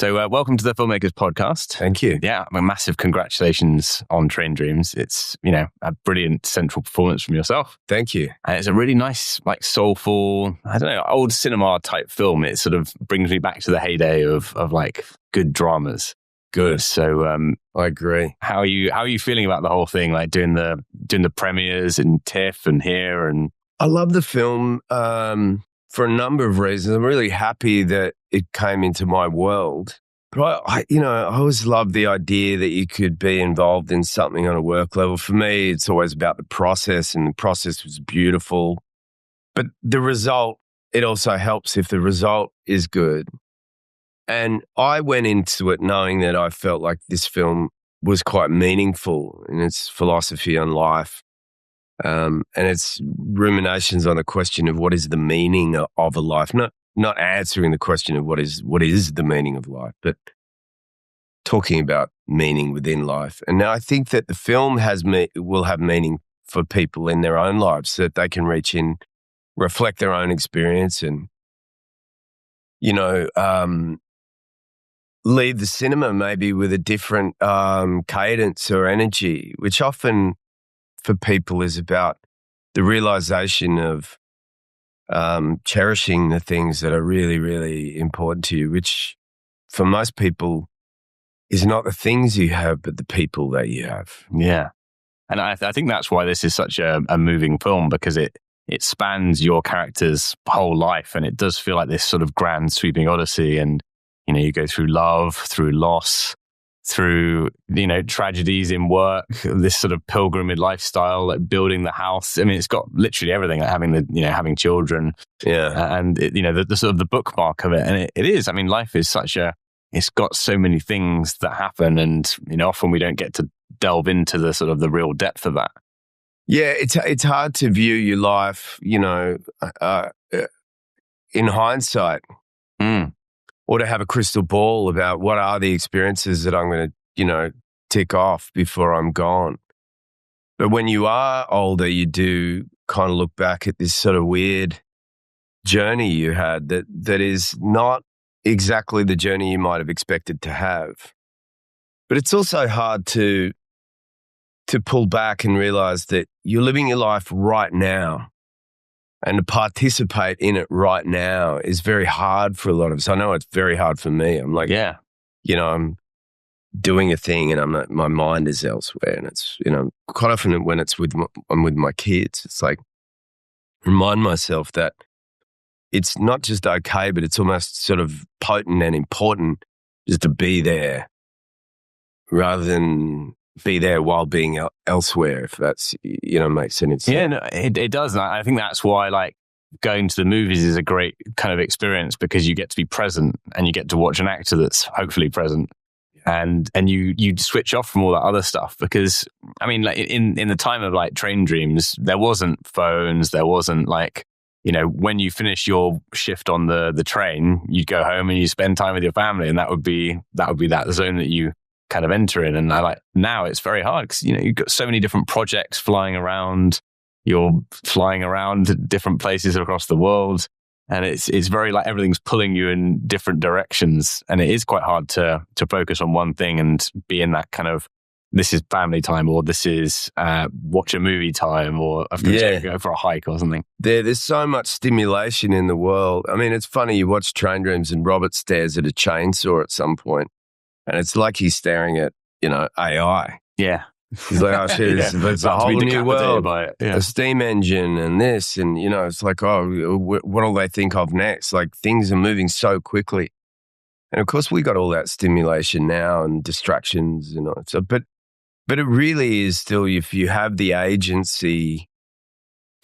So welcome to the Filmmakers Podcast. Thank you. Yeah, massive congratulations on Train Dreams. It's, a brilliant central performance from yourself. Thank you. And it's a really nice, soulful, old cinema type film. It sort of brings me back to the heyday of good dramas. Good. So I agree. How are you feeling about the whole thing? Like doing the premieres in TIFF and here and I love the film for a number of reasons. I'm really happy that it came into my world. But I always loved the idea that you could be involved in something on a work level. For me, it's always about the process, and the process was beautiful. But the result, it also helps if the result is good. And I went into it knowing that I felt like this film was quite meaningful in its philosophy on life. And it's ruminations on the question of what is the meaning of a life, not answering the question of what is the meaning of life, but talking about meaning within life. And now I think that the film will have meaning for people in their own lives, so that they can reach in, reflect their own experience, and leave the cinema maybe with a different cadence or energy, which often for people is about the realization of cherishing the things that are really, really important to you, which for most people is not the things you have, but the people that you have. Yeah. And I think that's why this is such a moving film, because it spans your character's whole life, and it does feel like this sort of grand sweeping odyssey. And, you go through love, through loss, through, tragedies in work, this sort of pilgrimage lifestyle, like building the house. I mean, it's got literally everything, like having children. Yeah. And, the sort of the bookmark of it. And it is, life is it's got so many things that happen. And, often we don't get to delve into the sort of the real depth of that. Yeah. It's hard to view your life, in hindsight. Mm. Or to have a crystal ball about what are the experiences that I'm going to, tick off before I'm gone. But when you are older, you do kind of look back at this sort of weird journey you had that is not exactly the journey you might have expected to have. But it's also hard to pull back and realize that you're living your life right now. And to participate in it right now is very hard for a lot of us. I know it's very hard for me. I'm like, yeah, I'm doing a thing and my mind is elsewhere. And it's, quite often when I'm with my kids, it's like, remind myself that it's not just okay, but it's almost sort of potent and important just to be there rather than be there while being elsewhere, if that's, makes any sense. Yeah, no, it does. And I think that's why, going to the movies is a great kind of experience, because you get to be present and you get to watch an actor that's hopefully present. And you switch off from all that other stuff, because, in the time of, Train Dreams, there wasn't phones, there wasn't, when you finish your shift on the train, you'd go home and you spend time with your family, and that would be that zone that you kind of enter in. And now it's very hard, because you've got so many different projects flying around. You're flying around to different places across the world, and it's very everything's pulling you in different directions, and it is quite hard to focus on one thing and be in that kind of, this is family time, or this is watch a movie time, or go for a hike or something. There's so much stimulation in the world. It's funny, you watch Train Dreams and Robert stares at a chainsaw at some point. And it's like he's staring at, AI. Yeah. He's like, oh, shit, it's a whole new world. By it. Yeah. A steam engine and this. And, it's like, oh, what'll they think of next? Like, things are moving so quickly. And, of course, we got all that stimulation now and distractions and all. So, but it really is still, if you have the agency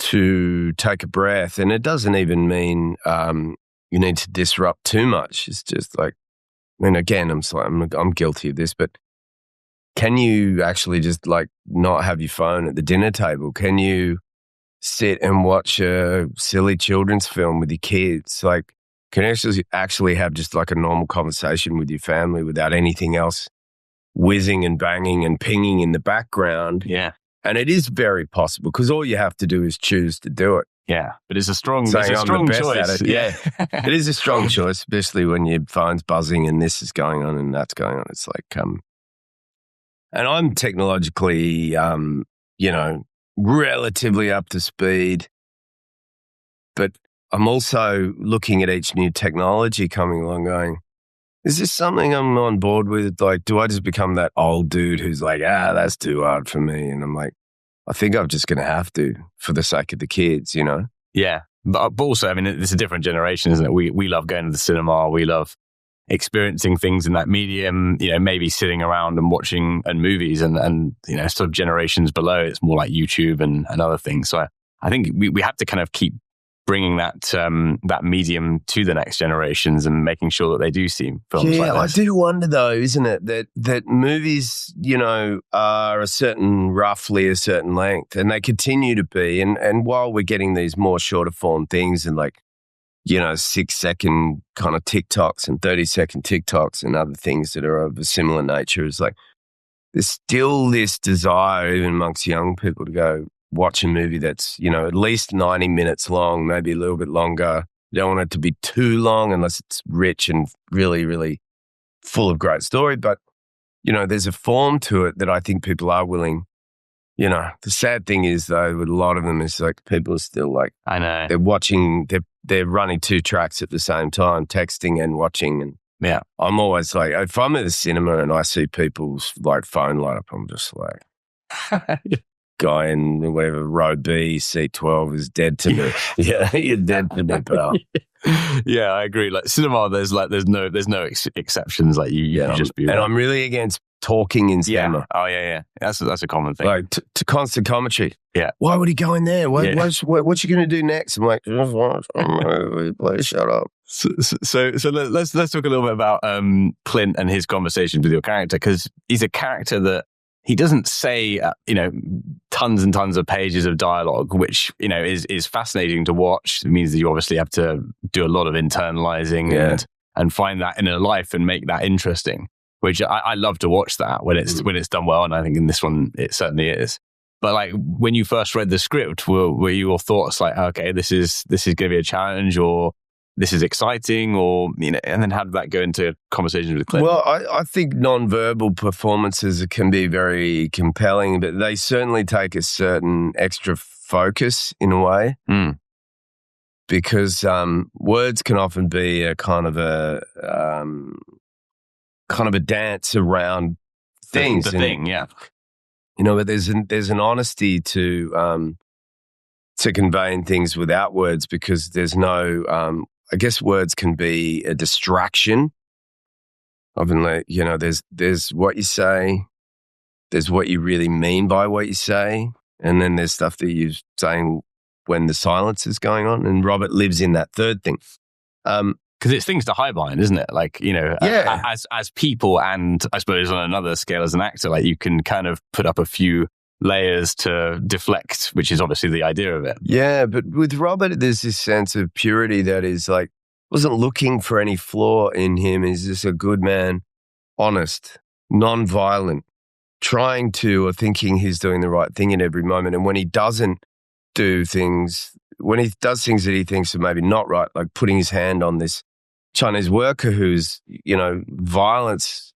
to take a breath, and it doesn't even mean you need to disrupt too much. It's just like, again, I'm guilty of this, but can you actually just not have your phone at the dinner table? Can you sit and watch a silly children's film with your kids? Can you actually have just a normal conversation with your family without anything else whizzing and banging and pinging in the background? Yeah. And it is very possible, because all you have to do is choose to do it. Yeah, but it's a strong Saying I'm the best choice. at it. Yeah. It is a strong choice, especially when your phone's buzzing and this is going on and that's going on. It's like, and I'm technologically, relatively up to speed, but I'm also looking at each new technology coming along going, is this something I'm on board with? Like, do I just become that old dude who's like, that's too hard for me? And I'm like, I think I'm just going to have to for the sake of the kids, Yeah. But also, I mean, it's a different generation, isn't it? We love going to the cinema. We love experiencing things in that medium, maybe sitting around and watching and movies and sort of generations below, it's more like YouTube and other things. So I think we have to kind of keep bringing that medium to the next generations and making sure that they do see films like this. I do wonder though, isn't it, that movies, are roughly a certain length, and they continue to be. And while we're getting these more shorter form things and 6-second kind of TikToks and 30-second TikToks and other things that are of a similar nature, is like there's still this desire even amongst young people to go watch a movie that's, at least 90 minutes long, maybe a little bit longer. You don't want it to be too long unless it's rich and really, really full of great story. But, there's a form to it that I think people are willing. The sad thing is, though, with a lot of them is like people are still like, I know, they're watching, they're running 2 tracks at the same time, texting and watching. And yeah, I'm always like, if I'm at the cinema and I see people's phone light up, I'm just like, guy in whatever row B, seat 12 is dead to me. Yeah, you're dead to me, pal. Yeah, I agree. Like cinema, there's no exceptions. Like you just be. And I'm really against talking in cinema. Yeah. Oh yeah. That's a common thing. Like to constant commentary. Yeah. Why would he go in there? What you going to do next? I'm like, just watch a movie, please shut up. So let's talk a little bit about Clint and his conversations with your character, because he's a character that he doesn't say, tons and tons of pages of dialogue, which, is fascinating to watch. It means that you obviously have to do a lot of internalizing and find that inner life and make that interesting, which I love to watch that when it's done well. And I think in this one, it certainly is. But like when you first read the script, were your thoughts like, okay, this is going to be a challenge, or this is exciting, or, and then how did that go into conversations with Clint? Well, I think non-verbal performances can be very compelling, but they certainly take a certain extra focus in a way, because words can often be a kind of a dance around things. The thing, yeah. But there's an honesty to conveying things without words, because there's no. I guess words can be a distraction. Often, there's what you say, there's what you really mean by what you say, and then there's stuff that you're saying when the silence is going on. And lives in that third thing. Because it's things to hide behind, isn't it? Like, as people, and I suppose on another scale as an actor, like you can kind of put up a few layers to deflect, which is obviously the idea of it. Yeah, but with Robert, there's this sense of purity that is like, wasn't looking for any flaw in him. He's just a good man, honest, non-violent, trying to, or thinking he's doing the right thing in every moment. And when he doesn't do things, when he does things that he thinks are maybe not right, like putting his hand on this Chinese worker whose, violence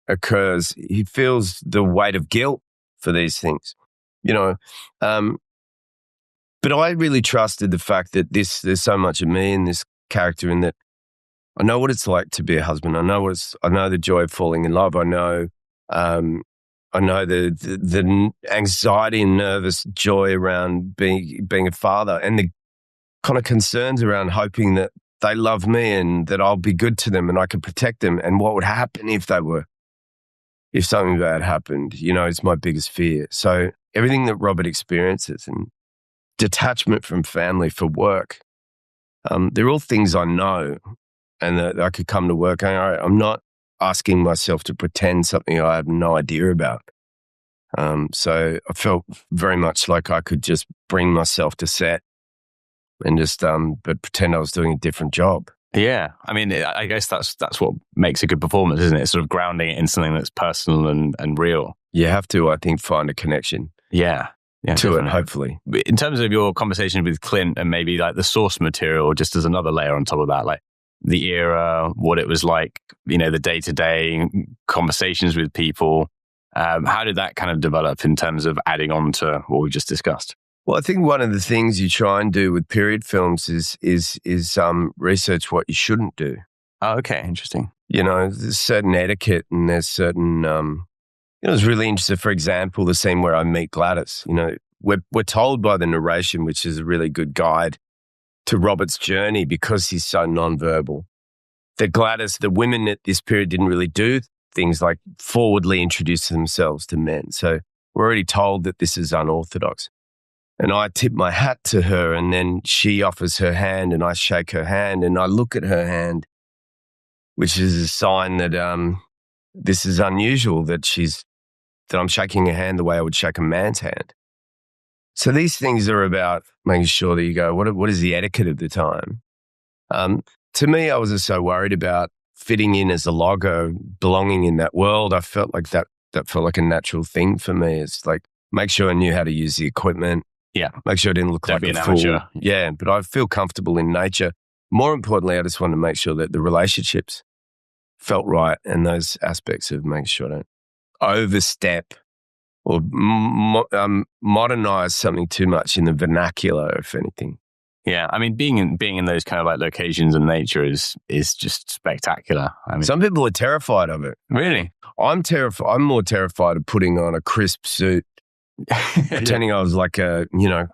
occurs, he feels the weight of guilt for these things, but I really trusted the fact that there's so much of me in this character, in that I know what it's like to be a husband. I know the joy of falling in love. I know the anxiety and nervous joy around being a father, and the kind of concerns around hoping that they love me and that I'll be good to them and I can protect them, and what would happen if something bad happened, it's my biggest fear. So everything that Robert experiences, and detachment from family for work, they're all things I know, and that I could come to work going, all right, I'm not asking myself to pretend something I have no idea about. So I felt very much like I could just bring myself to set and just but pretend I was doing a different job. Yeah, I mean, I guess that's what makes a good performance, isn't it? Sort of grounding it in something that's personal and real. You have to, I think, find a connection. Yeah. to definitely. it, hopefully. In terms of your conversation with Clint and maybe like the source material, just as another layer on top of that, like the era, what it was like, the day-to-day conversations with people, how did that kind of develop in terms of adding on to what we just discussed? Well, I think one of the things you try and do with period films is research what you shouldn't do. Oh, okay. Interesting. There's certain etiquette and there's certain, it was really interesting. For example, the scene where I meet Gladys, we're told by the narration, which is a really good guide to Robert's journey because he's so nonverbal, that Gladys, the women at this period didn't really do things like forwardly introduce themselves to men. So we're already told that this is unorthodox. And I tip my hat to her, and then she offers her hand, and I shake her hand, and I look at her hand, which is a sign that this is unusual, that I'm shaking her hand the way I would shake a man's hand. So these things are about making sure that you go, what is the etiquette of the time? To me, I wasn't so worried about fitting in as a logo, belonging in that world. I felt like that felt like a natural thing for me. It's like, make sure I knew how to use the equipment. Yeah. Make sure I didn't look like a fool. Yeah, but I feel comfortable in nature. More importantly, I just want to make sure that the relationships felt right, and those aspects of making sure I don't overstep or modernize something too much in the vernacular, if anything. Yeah, I mean, being in those kind of like locations and nature is just spectacular. I mean, some people are terrified of it. Really? I'm terrified. I'm more terrified of putting on a crisp suit, pretending I was like a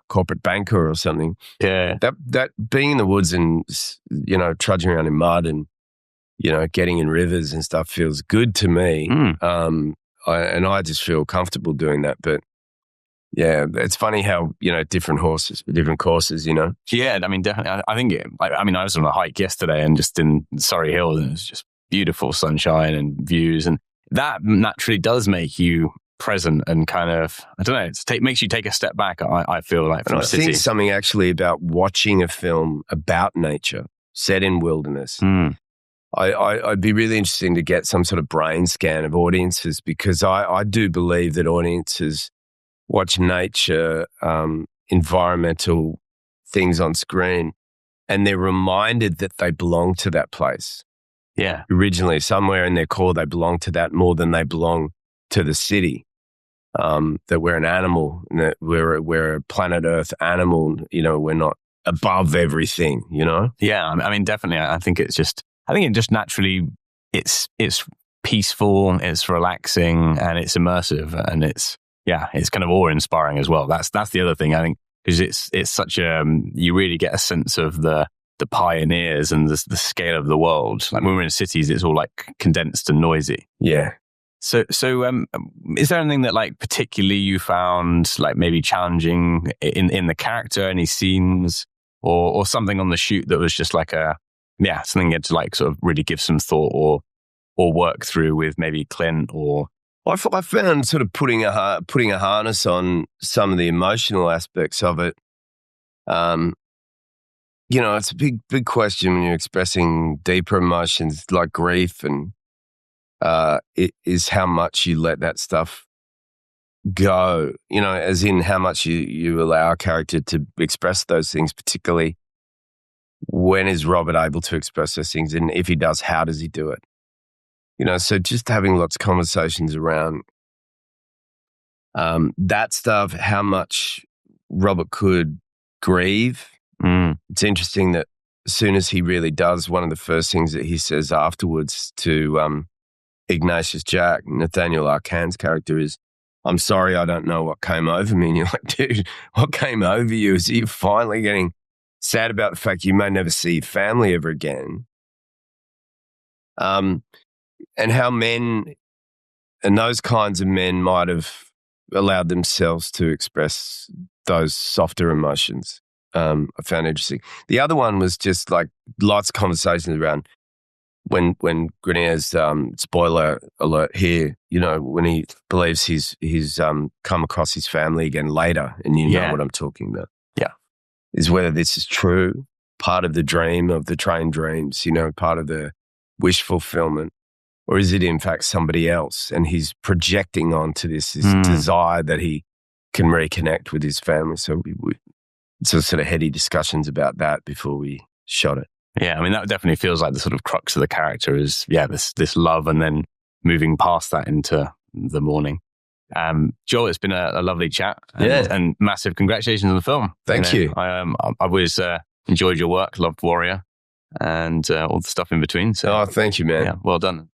corporate banker or something. Yeah, that being in the woods and trudging around in mud and getting in rivers and stuff feels good to me. I just feel comfortable doing that. But yeah, it's funny how different horses for different courses. Yeah, I mean, definitely. I think I was on a hike yesterday and just in Surrey Hills, and it was just beautiful sunshine and views, and that naturally does make you present and kind of, I don't know, makes you take a step back. I feel like from I the city. think something actually about watching a film about nature set in wilderness. I'd be really interesting to get some sort of brain scan of audiences, because I do believe that audiences watch nature, environmental things on screen, and they're reminded that they belong to that place. Yeah. Originally, somewhere in their core, they belong to that more than they belong to the city. That we're an animal, and that we're a planet Earth animal. We're not above everything. Yeah, I mean, definitely. I think it just naturally, it's peaceful, it's relaxing, and it's immersive, and it's kind of awe-inspiring as well. That's the other thing, I think, because it's such you really get a sense of the pioneers and the scale of the world. Like when we're in cities, it's all like condensed and noisy. Yeah. So is there anything that like particularly you found like maybe challenging in the character, any scenes or something on the shoot that was just like something you had to like sort of really give some thought or work through with maybe Clint or? I found sort of putting a harness on some of the emotional aspects of it. It's a big question when you're expressing deeper emotions like grief, and it is how much you let that stuff go, as in how much you allow a character to express those things, particularly when is Robert able to express those things, and if he does, how does he do it? So just having lots of conversations around that stuff, how much Robert could grieve. It's interesting that as soon as he really does, one of the first things that he says afterwards to Ignatius Jack, Nathaniel Arcan's character, is, "I'm sorry, I don't know what came over me." And you're like, dude, what came over you? Is you finally getting sad about the fact you may never see your family ever again? And how men and those kinds of men might have allowed themselves to express those softer emotions. I found interesting. The other one was just like lots of conversations around when Grenier's, spoiler alert here, when he believes he's come across his family again later, and know what I'm talking about. Yeah. Is whether this is true, part of the dream of the train dreams, part of the wish fulfillment, or is it in fact somebody else, and he's projecting onto this desire that he can reconnect with his family. So we sort of heady discussions about that before we shot it. Yeah, I mean, that definitely feels like the sort of crux of the character is, this love and then moving past that into the mourning. Joel, it's been a lovely chat and massive congratulations on the film. Thank you. I've always enjoyed your work, loved Warrior and all the stuff in between. So, thank you, man. Yeah, well done.